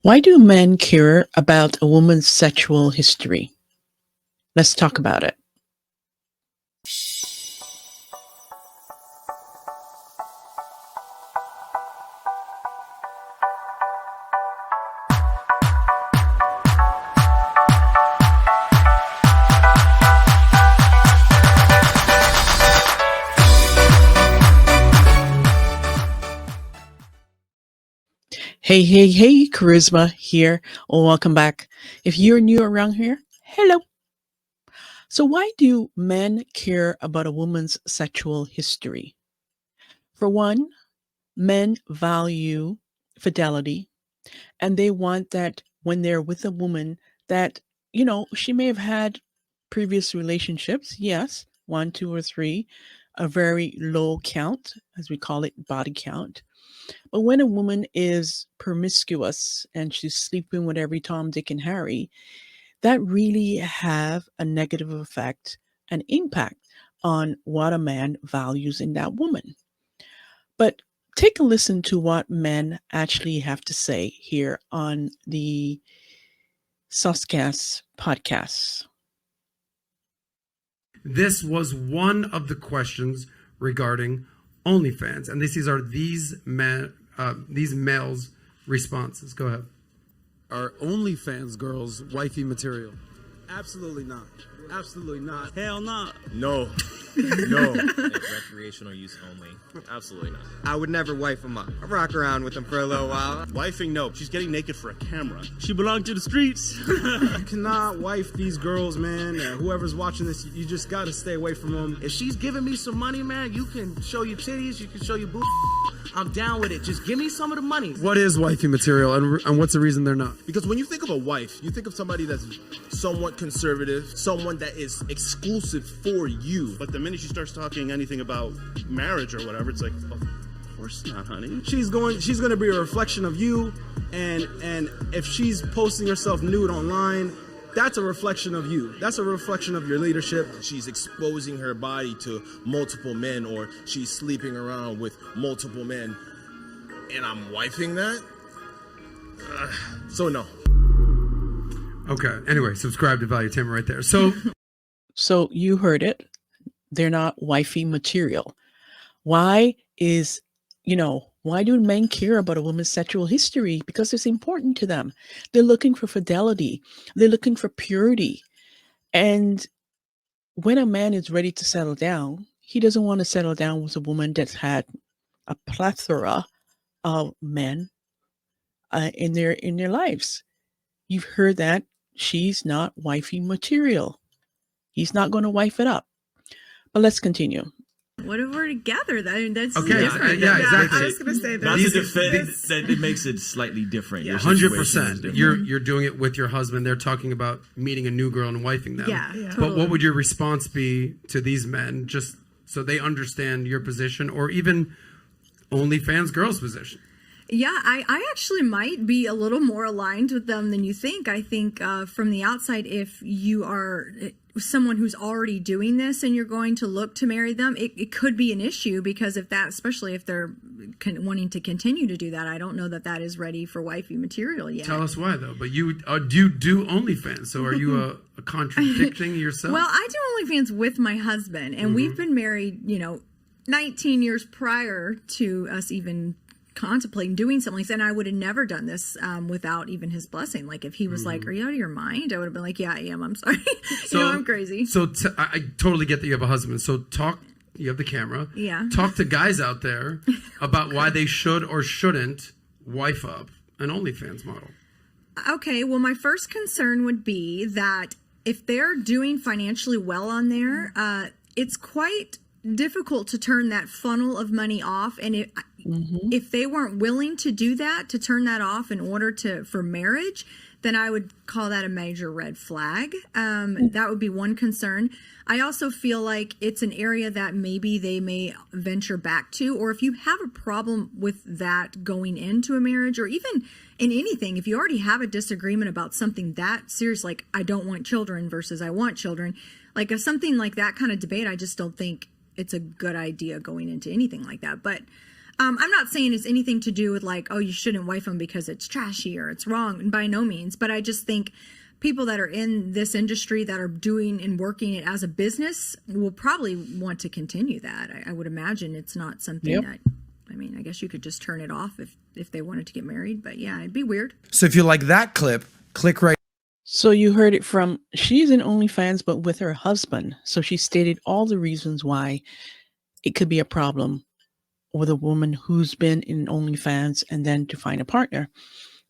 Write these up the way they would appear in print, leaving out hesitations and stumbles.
Why do men care about a woman's sexual history? Let's talk about it. Hey, Charisma here. Welcome back. If you're new around here, hello. So, why do men care about a woman's sexual history? For one, men value fidelity, and they want that when they're with a woman that, she may have had previous relationships, yes, one, two, or three, a very low count, as we call it, body count. But when a woman is promiscuous and she's sleeping with every Tom, Dick, and Harry, that really have a negative effect and impact on what a man values in that woman. But take a listen to what men actually have to say here on the Suscast podcast. This was one of the questions regarding OnlyFans, and these are these males' responses. Go ahead. Are OnlyFans girls wifey material? Absolutely not. Absolutely not. Hell no. No. No. Recreational use only. Absolutely not. I would never wife them up. I rock around with them for a little while. Wifing, no. She's getting naked for a camera. She belonged to the streets. You cannot wife these girls, man. Whoever's watching this, you just got to stay away from them. If she's giving me some money, man, you can show your titties, you can show your boob. I'm down with it. Just give me some of the money. What is wifey material, and what's the reason they're not? Because when you think of a wife, you think of somebody that's somewhat conservative, someone that is exclusive for you. But the minute she starts talking anything about marriage or whatever, it's like, of course not, honey. She's going to be a reflection of you, and if she's posting herself nude online, that's a reflection of you. That's a reflection of your leadership. She's exposing her body to multiple men, or she's sleeping around with multiple men, and I'm wifing that? So no. Okay. Anyway, subscribe to Valuetainment right there. So you heard it. They're not wifey material. Why do men care about a woman's sexual history? Because it's important to them. They're looking for fidelity. They're looking for purity. And when a man is ready to settle down, he doesn't want to settle down with a woman that's had a plethora of men in their lives. You've heard that she's not wifey material. He's not going to wife it up. But let's continue. What if we're together? That's okay. Different. Yeah, exactly. I was going to say not to defend that it makes it slightly different. Yeah. 100%. You're doing it with your husband. They're talking about meeting a new girl and wifing them. Yeah, But totally. what would your response be to these men, just so they understand your position, or even OnlyFans girls' position? Yeah, I actually might be a little more aligned with them than you think. I think from the outside, if you are someone who's already doing this and you're going to look to marry them, it could be an issue, because especially if they're wanting to continue to do that, I don't know that is ready for wifey material yet. Tell us why, though. But you do OnlyFans, so are you a contradicting yourself? Well, I do OnlyFans with my husband, and we've been married, 19 years prior to us even contemplating doing something like that. And I would have never done this without even his blessing. Like, if he was like, "Are you out of your mind?" I would have been like, "Yeah, I am. I'm sorry. I'm crazy." So I totally get that you have a husband. So you have the camera. Yeah. Talk to guys out there about why they should or shouldn't wife up an OnlyFans model. Okay. Well, my first concern would be that if they're doing financially well on there, it's quite difficult to turn that funnel of money off. And if they weren't willing to do that, to turn that off in order for marriage, then I would call that a major red flag. That would be one concern. I also feel like it's an area that maybe they may venture back to, or if you have a problem with that going into a marriage, or even in anything, if you already have a disagreement about something that serious, like I don't want children versus I want children, like if something like that kind of debate, I just don't think it's a good idea going into anything like that. But I'm not saying it's anything to do with like, oh, you shouldn't wife them because it's trashy or it's wrong, by no means. But I just think people that are in this industry that are doing and working it as a business will probably want to continue that. I would imagine it's not something that, I mean, I guess you could just turn it off if they wanted to get married. But yeah, it'd be weird. So if you like that clip, click right. So you heard it from, she's in OnlyFans, but with her husband. So she stated all the reasons why it could be a problem with a woman who's been in OnlyFans and then to find a partner.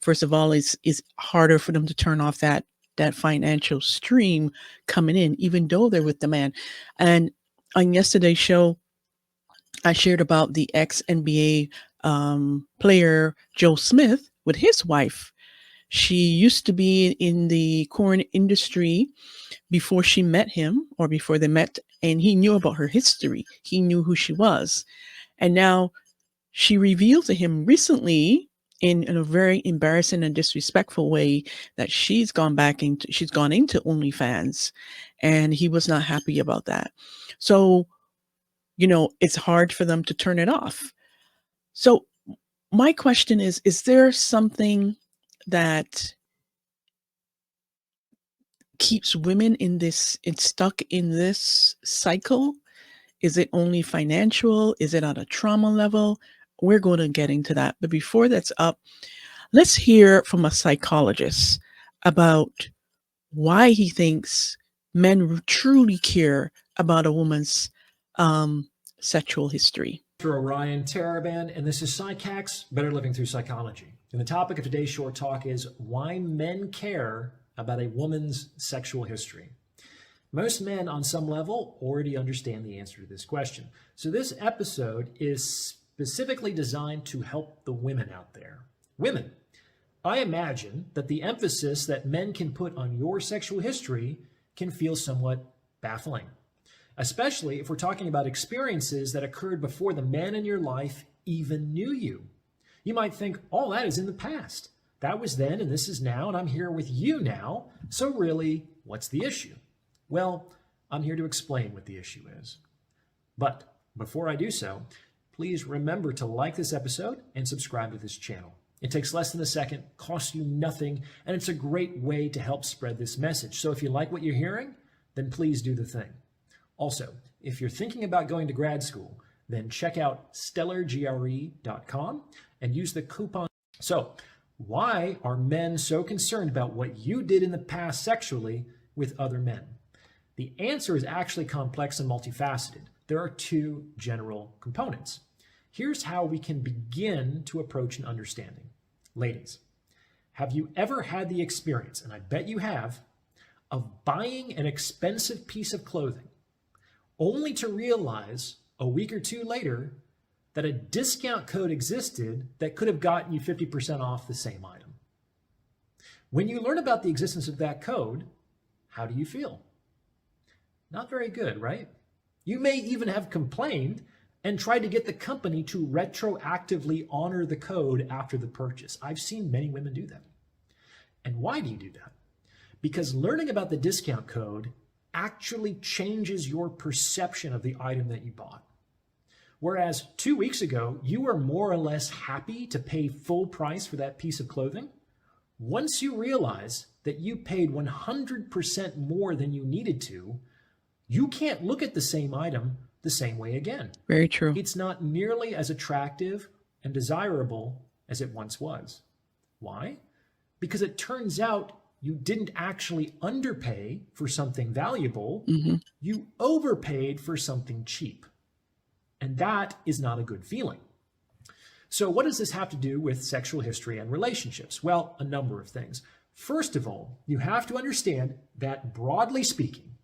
First of all, it's harder for them to turn off that financial stream coming in, even though they're with the man. And on yesterday's show, I shared about the ex-NBA player Joe Smith with his wife. She used to be in the corn industry before she met him, or before they met, and he knew about her history. He knew who she was. And now she revealed to him recently in a very embarrassing and disrespectful way that she's gone into OnlyFans, and he was not happy about that. So, it's hard for them to turn it off. So my question is there something that keeps women stuck in this cycle? Is it only financial? Is it on a trauma level? We're going to get into that. But before that's up, let's hear from a psychologist about why he thinks men truly care about a woman's sexual history. Orion Taraban, and this is Psychax, Better Living Through Psychology. And the topic of today's short talk is why men care about a woman's sexual history. Most men on some level already understand the answer to this question. So this episode is specifically designed to help the women out there. Women, I imagine that the emphasis that men can put on your sexual history can feel somewhat baffling, especially if we're talking about experiences that occurred before the man in your life even knew you. You might think, all that is in the past. That was then and this is now, and I'm here with you now. So really, what's the issue? Well, I'm here to explain what the issue is. But before I do so, please remember to like this episode and subscribe to this channel. It takes less than a second, costs you nothing, and it's a great way to help spread this message. So if you like what you're hearing, then please do the thing. Also, if you're thinking about going to grad school, then check out stellargre.com and use the coupon. So, why are men so concerned about what you did in the past sexually with other men? The answer is actually complex and multifaceted. There are two general components. Here's how we can begin to approach an understanding. Ladies, have you ever had the experience, and I bet you have, of buying an expensive piece of clothing only to realize a week or two later that a discount code existed that could have gotten you 50% off the same item? When you learn about the existence of that code, how do you feel? Not very good, right? You may even have complained and tried to get the company to retroactively honor the code after the purchase. I've seen many women do that. And why do you do that? Because learning about the discount code actually changes your perception of the item that you bought. Whereas 2 weeks ago, you were more or less happy to pay full price for that piece of clothing, once you realize that you paid 100% more than you needed to, you can't look at the same item the same way again. Very true. It's not nearly as attractive and desirable as it once was. Why? Because it turns out you didn't actually underpay for something valuable. You overpaid for something cheap. And that is not a good feeling. So what does this have to do with sexual history and relationships? Well, a number of things. First of all, you have to understand that broadly speaking,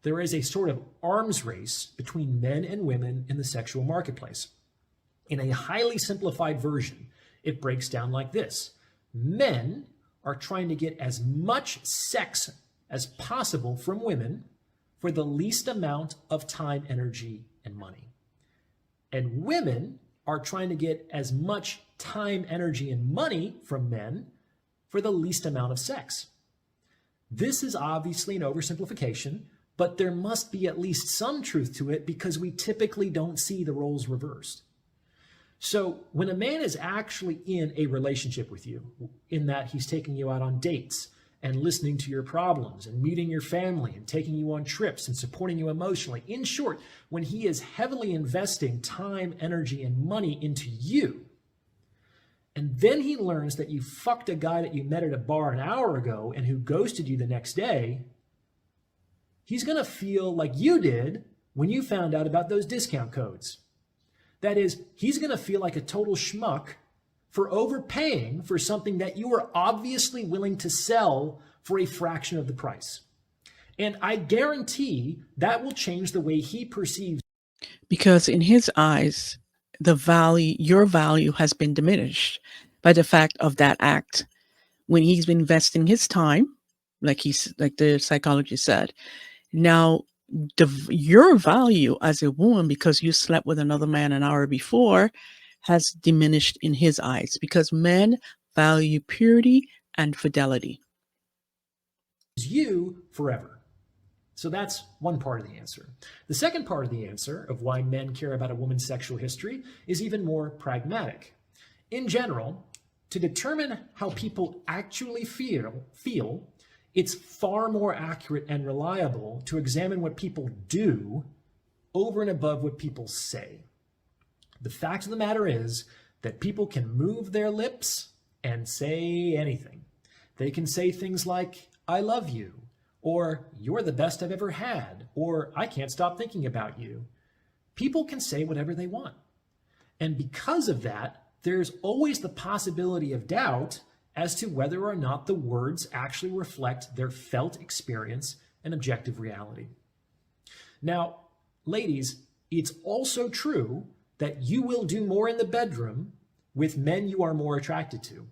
there is a sort of arms race between men and women in the sexual marketplace. In a highly simplified version, it breaks down like this. Men are trying to get as much sex as possible from women for the least amount of time, energy, and money. And women are trying to get as much time, energy, and money from men for the least amount of sex. This is obviously an oversimplification, but there must be at least some truth to it because we typically don't see the roles reversed. So when a man is actually in a relationship with you, in that he's taking you out on dates and listening to your problems and meeting your family and taking you on trips and supporting you emotionally, in short, when he is heavily investing time, energy, and money into you, and then he learns that you fucked a guy that you met at a bar an hour ago and who ghosted you the next day, he's going to feel like you did when you found out about those discount codes. That is, he's going to feel like a total schmuck for overpaying for something that you were obviously willing to sell for a fraction of the price. And I guarantee that will change the way he perceives. Because in his eyes, your value has been diminished by the fact of that act. When he's been investing his time, like the psychologist said, now your value as a woman, because you slept with another man an hour before, has diminished in his eyes, because men value purity and fidelity. You forever. So that's one part of the answer. The second part of the answer of why men care about a woman's sexual history is even more pragmatic. In general, to determine how people actually feel, it's far more accurate and reliable to examine what people do over and above what people say. The fact of the matter is that people can move their lips and say anything. They can say things like, "I love you," or "You're the best I've ever had," or "I can't stop thinking about you." People can say whatever they want. And because of that, there's always the possibility of doubt as to whether or not the words actually reflect their felt experience and objective reality. Now, ladies, it's also true that you will do more in the bedroom with men you are more attracted to,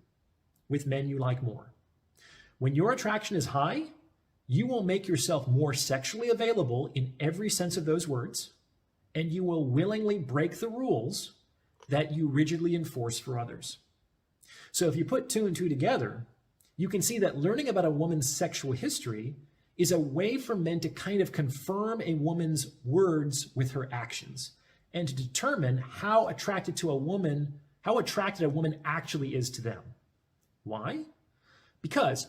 with men you like more. When your attraction is high, you will make yourself more sexually available in every sense of those words, and you will willingly break the rules that you rigidly enforce for others. So if you put two and two together, you can see that learning about a woman's sexual history is a way for men to kind of confirm a woman's words with her actions and to determine how attracted a woman actually is to them. Why? Because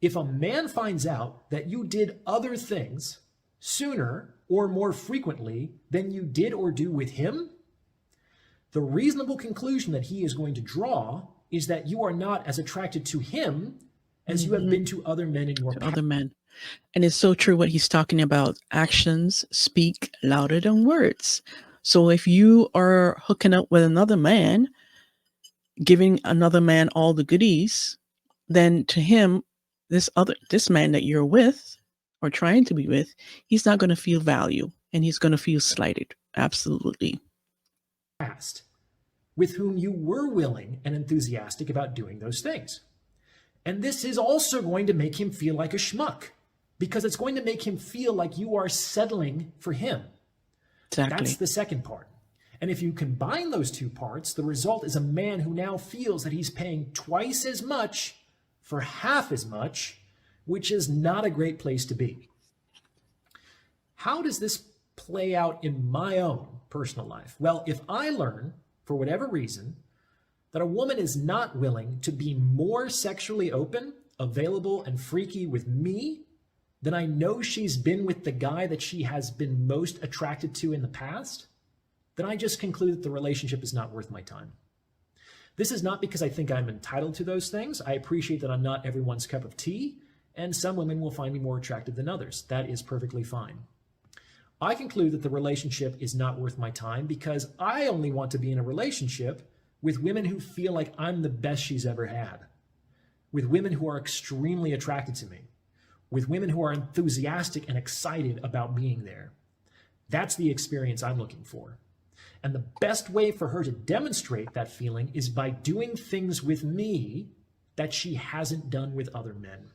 if a man finds out that you did other things sooner or more frequently than you did or do with him, the reasonable conclusion that he is going to draw is that you are not as attracted to him as you have been to other men in your past. Other men. And it's so true what he's talking about. Actions speak louder than words. So if you are hooking up with another man, giving another man all the goodies, then to him, this man that you're with or trying to be with, he's not going to feel value and he's going to feel slighted. Absolutely. Past, with whom you were willing and enthusiastic about doing those things. And this is also going to make him feel like a schmuck, because it's going to make him feel like you are settling for him. Exactly. That's the second part. And if you combine those two parts, the result is a man who now feels that he's paying twice as much for half as much, which is not a great place to be. How does this play out in my own personal life? Well, if I learn, for whatever reason, that a woman is not willing to be more sexually open, available, and freaky with me, then I know she's been with the guy that she has been most attracted to in the past, then I just conclude that the relationship is not worth my time. This is not because I think I'm entitled to those things. I appreciate that I'm not everyone's cup of tea, and some women will find me more attractive than others. That is perfectly fine. I conclude that the relationship is not worth my time because I only want to be in a relationship with women who feel like I'm the best she's ever had, with women who are extremely attracted to me, with women who are enthusiastic and excited about being there. That's the experience I'm looking for. And the best way for her to demonstrate that feeling is by doing things with me that she hasn't done with other men.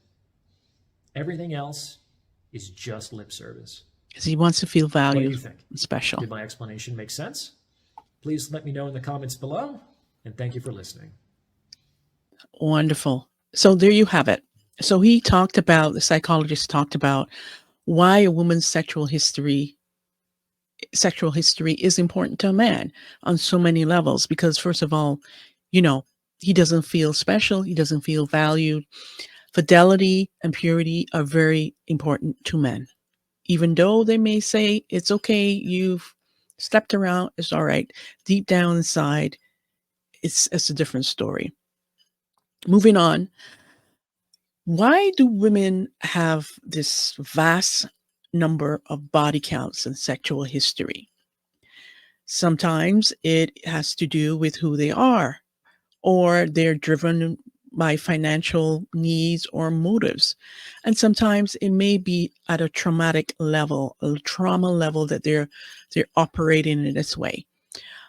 Everything else is just lip service. Because he wants to feel valued. What do you think? Special. Did my explanation make sense? Please let me know in the comments below, and thank you for listening. Wonderful. So there you have it. So the psychologist talked about why a woman's sexual history sexual history is important to a man on so many levels because, first of all, he doesn't feel special, he doesn't feel valued. Fidelity and purity are very important to men. Even though they may say, it's okay, you've slept around, it's all right. Deep down inside, it's a different story. Moving on. Why do women have this vast number of body counts in sexual history? Sometimes it has to do with who they are, or they're driven by financial needs or motives. And sometimes it may be at a traumatic level, a trauma level that they're operating in this way.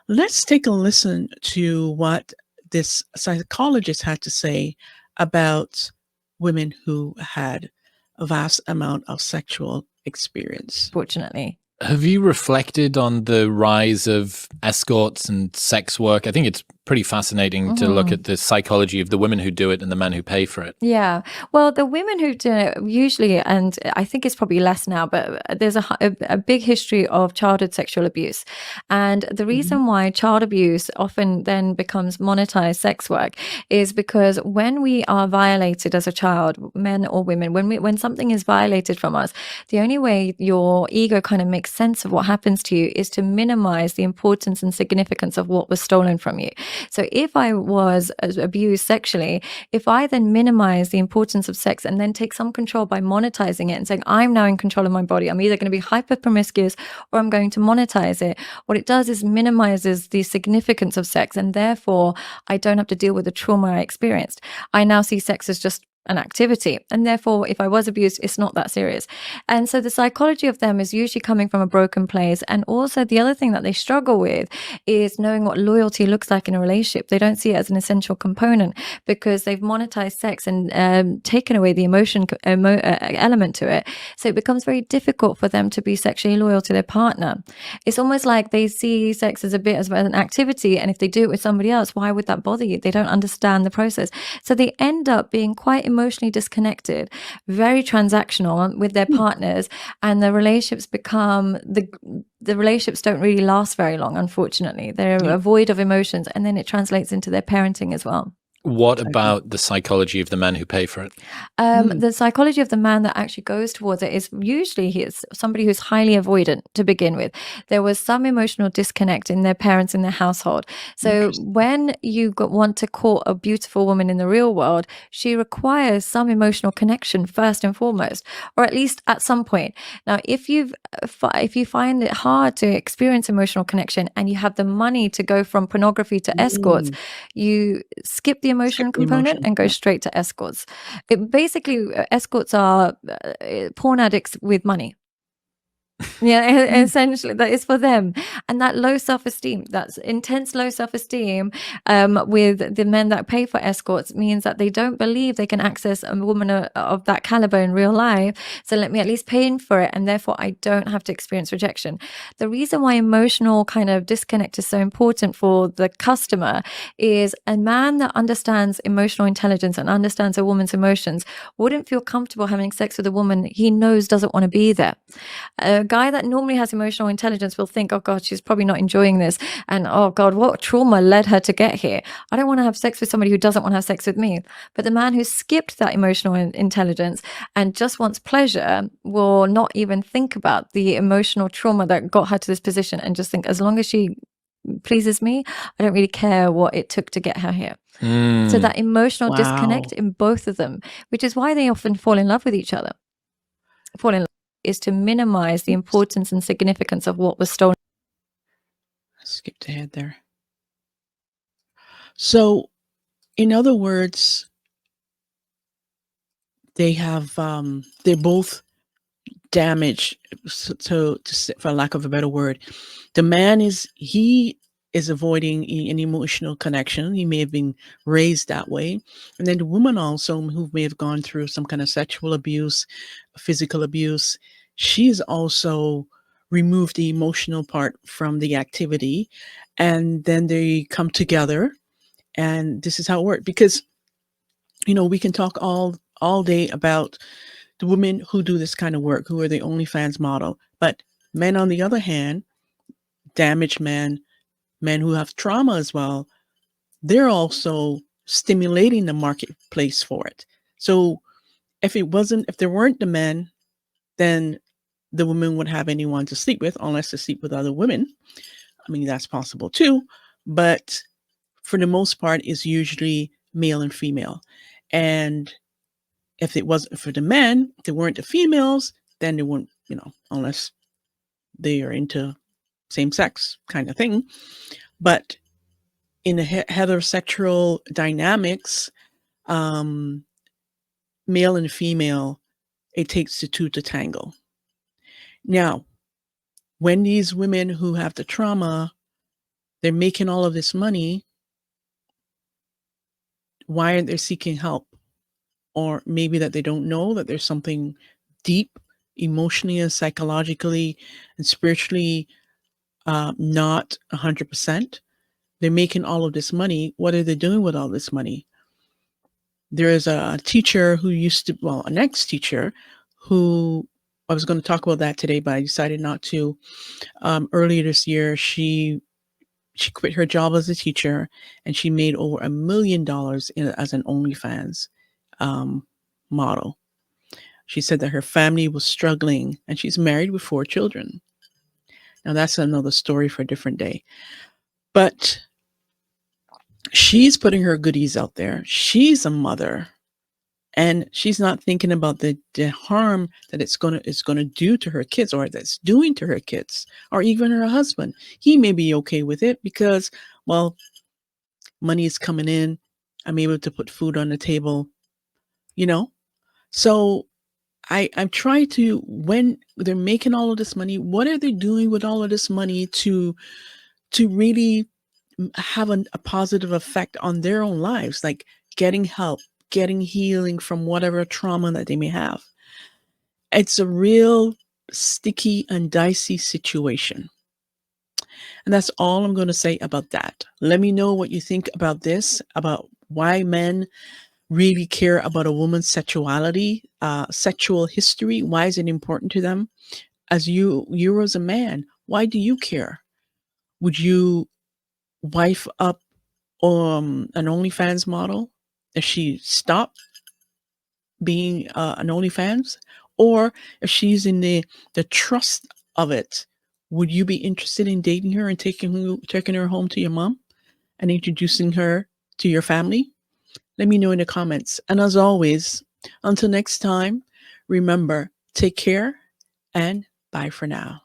Let's take a listen to what this psychologist had to say about women who had a vast amount of sexual experience. Fortunately. Have you reflected on the rise of escorts and sex work? I think it's pretty fascinating to look at the psychology of the women who do it and the men who pay for it. Yeah. Well, the women who do it usually, and I think it's probably less now, but there's a big history of childhood sexual abuse. And the reason why child abuse often then becomes monetized sex work is because when we are violated as a child, men or women, when something is violated from us, the only way your ego kind of makes sense of what happens to you is to minimize the importance and significance of what was stolen from you. So if I was abused sexually, if I then minimize the importance of sex and then take some control by monetizing it and saying, I'm now in control of my body, I'm either going to be hyper promiscuous or I'm going to monetize it, what it does is minimizes the significance of sex, and therefore I don't have to deal with the trauma I experienced. I now see sex as just an activity, and therefore if I was abused, it's not that serious. And so the psychology of them is usually coming from a broken place. And also the other thing that they struggle with is knowing what loyalty looks like in a relationship. They don't see it as an essential component because they've monetized sex and taken away the emotion element to it. So it becomes very difficult for them to be sexually loyal to their partner. It's almost like they see sex as a bit as an activity, and if they do it with somebody else, why would that bother you? They don't understand the process. So they end up being quite emotionally disconnected, very transactional with their partners, and the relationships become the relationships don't really last very long, unfortunately. They're void of emotions, and then it translates into their parenting as well. What about the psychology of the men who pay for it? The psychology of the man that actually goes towards it is usually he is somebody who's highly avoidant to begin with. There was some emotional disconnect in their parents, in their household. So when you want to court a beautiful woman in the real world, she requires some emotional connection first and foremost, or at least at some point. Now, if you find it hard to experience emotional connection and you have the money to go from pornography to escorts, you skip the emotion component and go straight to escorts. Basically, escorts are porn addicts with money. Yeah, essentially that is for them. And that low self-esteem, that's intense low self-esteem with the men that pay for escorts means that they don't believe they can access a woman of that caliber in real life. So let me at least pay for it, and therefore I don't have to experience rejection. The reason why emotional kind of disconnect is so important for the customer is a man that understands emotional intelligence and understands a woman's emotions wouldn't feel comfortable having sex with a woman he knows doesn't want to be there. A guy that normally has emotional intelligence will think, oh God, she's probably not enjoying this. And oh God, what trauma led her to get here? I don't want to have sex with somebody who doesn't want to have sex with me. But the man who skipped that emotional intelligence and just wants pleasure will not even think about the emotional trauma that got her to this position and just think, as long as she pleases me, I don't really care what it took to get her here. So that emotional disconnect in both of them, which is why they often fall in love with each other. Fall in love is to minimize the importance and significance of what was stolen. I skipped ahead there. So, in other words, they have they're both damaged. So, for lack of a better word, the man is avoiding an emotional connection. He may have been raised that way, and then the woman also, who may have gone through some kind of sexual abuse, physical abuse, she's also removed the emotional part from the activity, and then they come together, and this is how it works. Because we can talk all day about the women who do this kind of work, who are the OnlyFans model, but men, on the other hand, damaged men who have trauma as well, they're also stimulating the marketplace for it. So if there weren't the men, then the women wouldn't have anyone to sleep with unless they sleep with other women. I mean, that's possible too, but for the most part, it's usually male and female. And if it wasn't for the men, if they weren't the females, then they wouldn't, unless they are into same sex kind of thing. But in the heterosexual dynamics, male and female, it takes the two to tangle. Now, when these women who have the trauma, they're making all of this money, why aren't they seeking help? Or maybe that they don't know that there's something deep emotionally and psychologically and spiritually not 100%. They're making all of this money. What are they doing with all this money? There is a teacher who an ex-teacher who, I was going to talk about that today, but I decided not to. Earlier this year, she quit her job as a teacher, and she made over $1 million as an OnlyFans model. She said that her family was struggling, and she's married with 4 children. Now, that's another story for a different day. But she's putting her goodies out there. She's a mother, and she's not thinking about the harm that it's gonna do to her kids, or that's doing to her kids, or even her husband. He may be okay with it because, well, money is coming in. I'm able to put food on the table, So I'm trying to, when they're making all of this money, what are they doing with all of this money to really have a positive effect on their own lives, like getting help, getting healing from whatever trauma that they may have? It's a real sticky and dicey situation. And that's all I'm going to say about that. Let me know what you think about this, about why men really care about a woman's sexuality, sexual history. Why is it important to them? As you as a man, why do you care? Would you wife up an OnlyFans model if she stopped being an OnlyFans? Or if she's in the trust of it, would you be interested in dating her and taking her home to your mom and introducing her to your family? Let me know in the comments. And as always, until next time, remember, take care and bye for now.